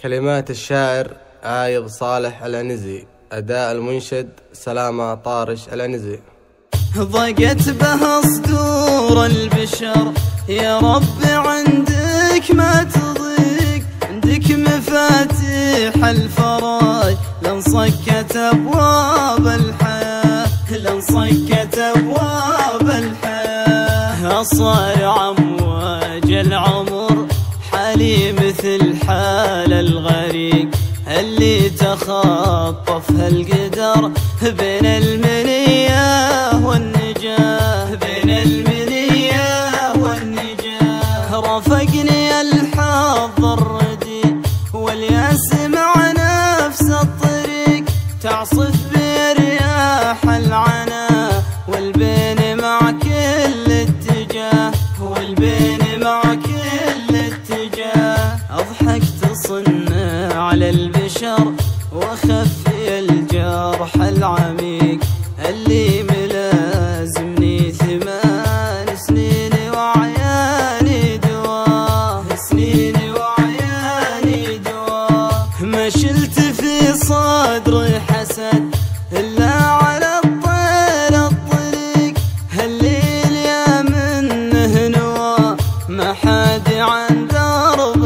كلمات الشاعر عايض صالح العنزي، أداء المنشد سلامة طارش العنزي. ضاقت به صدور البشر يا رب عندك ما تضيق، عندك مفاتيح الفرج لانصكت أبواب الحياة، لانصكت أبواب الحياة. صار أمواج العمر حالي مثل حال الغريق اللي تخطفها القدر بين المنية والنجاة، بين المنية والنجاة. رافقني الحظ الردي والياس مع نفس الطريق، تعصف برياح العنا والبين مع كل اتجاه، والبين مع كل اتجاه. أضحك تصن على البشر وخفي الجرح العميق اللي ملازمني 8 سنين وعياني دواه، سنين وعياني دواه. ما شلت في صدري حسد إلا على الطير الطريق الليل يا منه نواه، ما حد عن درب